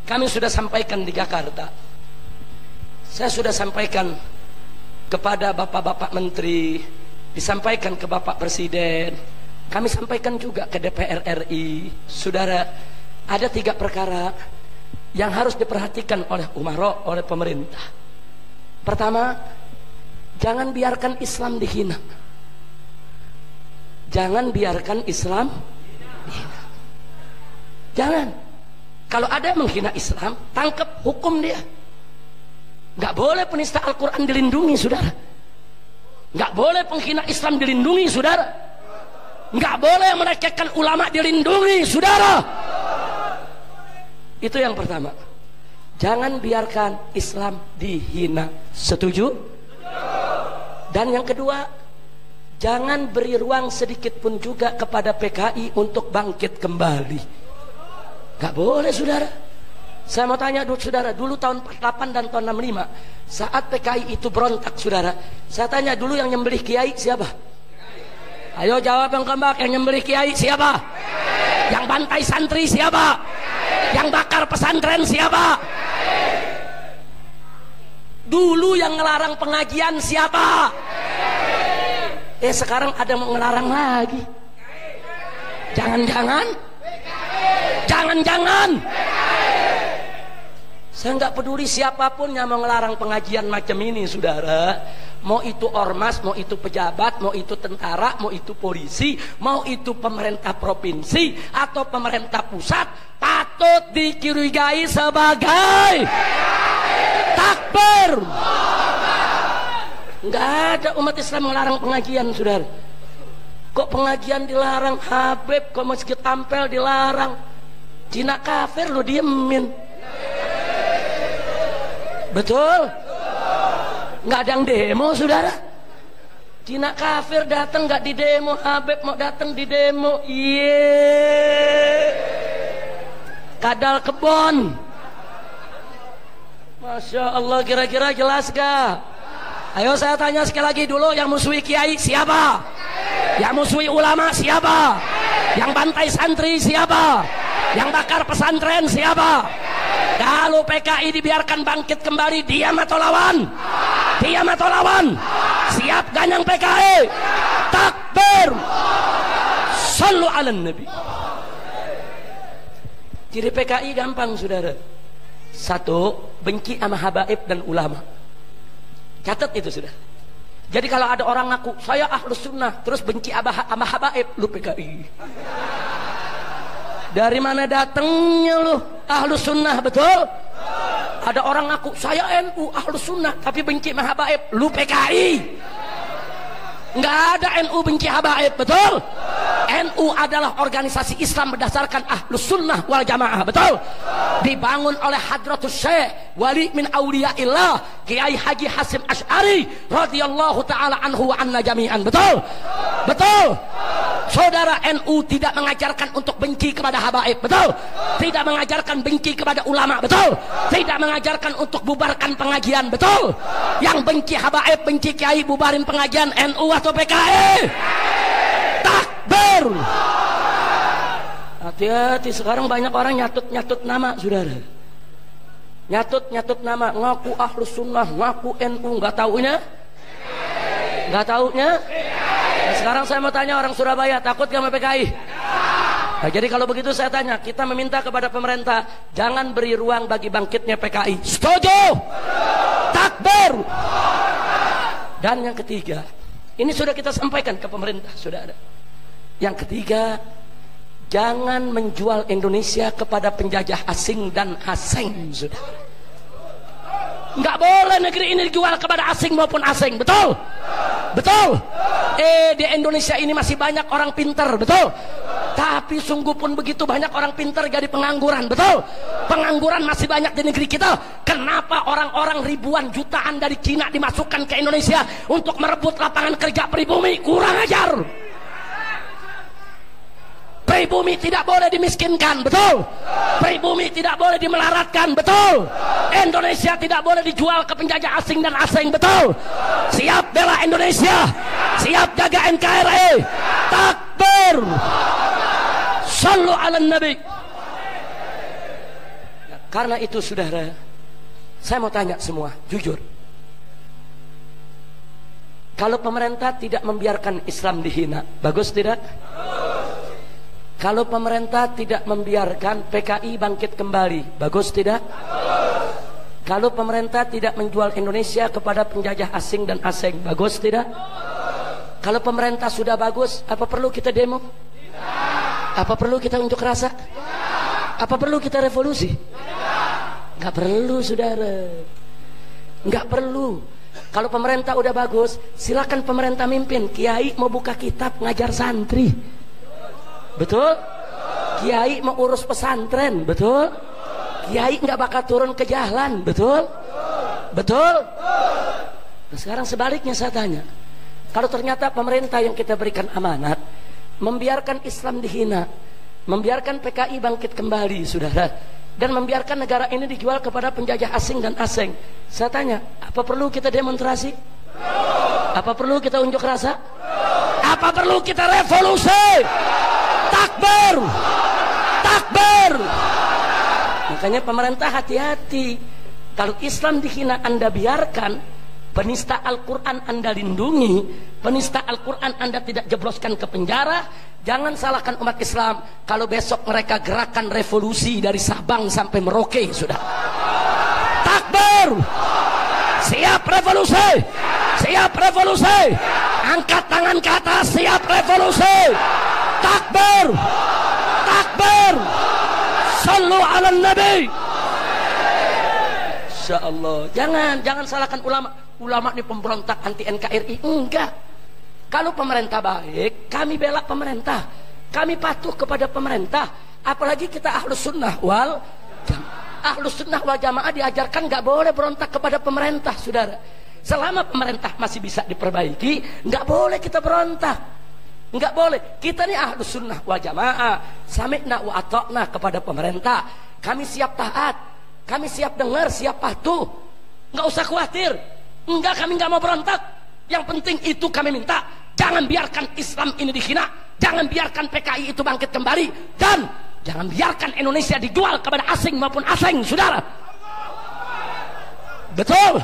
kami sudah sampaikan di Jakarta. Saya sudah sampaikan kepada bapak-bapak menteri, disampaikan ke bapak presiden, kami sampaikan juga ke DPR RI. Saudara, ada 3 perkara yang harus diperhatikan oleh umaro, oleh pemerintah. Pertama, jangan biarkan Islam dihina. Jangan biarkan Islam dihina. Jangan. Kalau ada yang menghina Islam, tangkap, hukum dia. Gak boleh penista Al-Quran dilindungi, saudara. Gak boleh penghina Islam dilindungi, saudara. Gak boleh melecehkan ulama dilindungi, saudara. Itu yang pertama. Jangan biarkan Islam dihina. Setuju? Dan yang kedua, jangan beri ruang sedikit pun juga kepada PKI untuk bangkit kembali. Gak boleh, saudara. Saya mau tanya saudara, dulu tahun 48 dan tahun 65, saat PKI itu berontak, saudara, saya tanya dulu, yang nyembelih kiai siapa? Ayo jawab yang keempat, yang nyembelih kiai siapa? Yang bantai santri siapa? Yang bakar pesantren siapa? Dulu yang ngelarang pengajian siapa? Sekarang ada mau ngelarang lagi. Jangan-jangan saya nggak peduli siapapun yang mau ngelarang pengajian macam ini, saudara. Mau itu ormas, mau itu pejabat, mau itu tentara, mau itu polisi, mau itu pemerintah provinsi atau pemerintah pusat, patut dicurigai sebagai takbir. Nggak ada umat Islam melarang pengajian, saudara. Kok pengajian dilarang? Habib, kok masjid tampil dilarang? Cina kafir lo diemin. Betul? Nggak ada yang demo, saudara. Cina kafir datang nggak di demo, Habib mau datang di demo. Kadal kebon. Masya Allah, kira-kira jelas gak? Ayo saya tanya sekali lagi dulu, yang musuhi kiai siapa? Yang musuhi ulama siapa? Yang bantai santri siapa? Yang bakar pesantren siapa? Kalau PKI dibiarkan bangkit kembali, diam atau lawan? Diam atau lawan? Siap ganyang PKI? Takbir! Sallu ala Nabi. Ciri PKI gampang, saudara. 1, benci sama habaib dan ulama. Catat itu, sudah. Jadi kalau ada orang ngaku saya ahlus sunnah terus benci sama habaib, lu PKI. Dari mana datangnya lu ahlus sunnah? Betul? Ada orang ngaku saya NU ahlus sunnah tapi benci sama habaib, lu PKI. Nggak ada NU benci habaib, betul? NU adalah organisasi Islam berdasarkan ahlus sunnah wal jamaah, betul? Dibangun oleh Hadratus Syekh Wali min Auliyaillah Kiai Haji Hasim Asy'ari radhiyallahu ta'ala anhu wa anna jami'an, betul? Betul? Saudara, NU tidak mengajarkan untuk benci kepada habaib, betul? Tidak mengajarkan benci kepada ulama, betul? Tidak mengajarkan untuk bubarkan pengajian, betul? Yang benci habaib, benci kiai, bubarin pengajian, NU atau PKI? Takbir! Hati-hati, sekarang banyak orang nyatut-nyatut nama, saudara. Nyatut-nyatut nama, ngaku ahlus sunnah, ngaku NU, nggak taunya? Nggak taunya? Nah, sekarang saya mau tanya orang Surabaya, takut gak sama PKI? Nah, jadi kalau begitu saya tanya, kita meminta kepada pemerintah jangan beri ruang bagi bangkitnya PKI. Setuju? Takbir! Dan yang ketiga, ini sudah kita sampaikan ke pemerintah, sudah ada. Yang ketiga, jangan menjual Indonesia kepada penjajah asing dan asing, sudah. Nggak boleh negeri ini dijual kepada asing maupun asing, betul? Betul? Di Indonesia ini masih banyak orang pintar, betul? Tapi sungguh pun begitu banyak orang pintar jadi pengangguran, betul? Pengangguran masih banyak di negeri kita. Kenapa orang-orang ribuan jutaan dari Cina dimasukkan ke Indonesia untuk merebut lapangan kerja pribumi? Kurang ajar. Pribumi tidak boleh dimiskinkan, betul? Pribumi tidak boleh dimelaratkan, betul? Indonesia tidak boleh dijual ke penjajah asing dan asing, betul? Siap bela Indonesia, siap jaga NKRI. Takbir! Sallu ala Nabi. Karena itu saudara, saya mau tanya semua, jujur. Kalau pemerintah tidak membiarkan Islam dihina, bagus tidak? Kalau pemerintah tidak membiarkan PKI bangkit kembali, bagus tidak? Kalau pemerintah tidak menjual Indonesia kepada penjajah asing dan asing, bagus tidak? Kalau pemerintah sudah bagus, apa perlu kita demo? Apa perlu kita unjuk rasa? Apa perlu kita revolusi? Nggak perlu saudara, nggak perlu. Kalau pemerintah udah bagus, silakan pemerintah mimpin. Kiai mau buka kitab ngajar santri, betul? Kiai mau urus pesantren, betul? Kiai nggak bakal turun ke jalan, betul? Betul? Nah, sekarang sebaliknya saya tanya, kalau ternyata pemerintah yang kita berikan amanat membiarkan Islam dihina, membiarkan PKI bangkit kembali, saudara, dan membiarkan negara ini dijual kepada penjajah asing dan asing, saya tanya, apa perlu kita demonstrasi? Apa perlu kita unjuk rasa? Apa perlu kita revolusi? Takbir! Takbir! Makanya pemerintah hati-hati. Kalau Islam dihina Anda biarkan, penista Al-Quran Anda lindungi, penista Al-Quran Anda tidak jebloskan ke penjara. Jangan salahkan umat Islam kalau besok mereka gerakan revolusi dari Sabang sampai Merauke, sudah. Takbir! Siap revolusi! Siap revolusi! Angkat tangan ke atas, siap revolusi! Takbir! Takbir! Sallu ala Nabi! Insya Allah. Jangan salahkan ulama. Ulama ini pemberontak anti NKRI. Enggak. Kalau pemerintah baik, kami bela pemerintah, kami patuh kepada pemerintah. Apalagi kita ahlus sunnah wal jamaah. Ahlus sunnah wal jamaah diajarkan nggak boleh berontak kepada pemerintah, saudara. Selama pemerintah masih bisa diperbaiki, nggak boleh kita berontak, nggak boleh. Kita nih ahlus sunnah wal jamaah, sami'na wa ata'na kepada pemerintah. Kami siap taat, kami siap dengar, siap patuh. Nggak usah khawatir. Enggak, kami nggak mau berontak. Yang penting itu kami minta, jangan biarkan Islam ini dihina, jangan biarkan PKI itu bangkit kembali, dan jangan biarkan Indonesia dijual kepada asing maupun asing, saudara. Betul?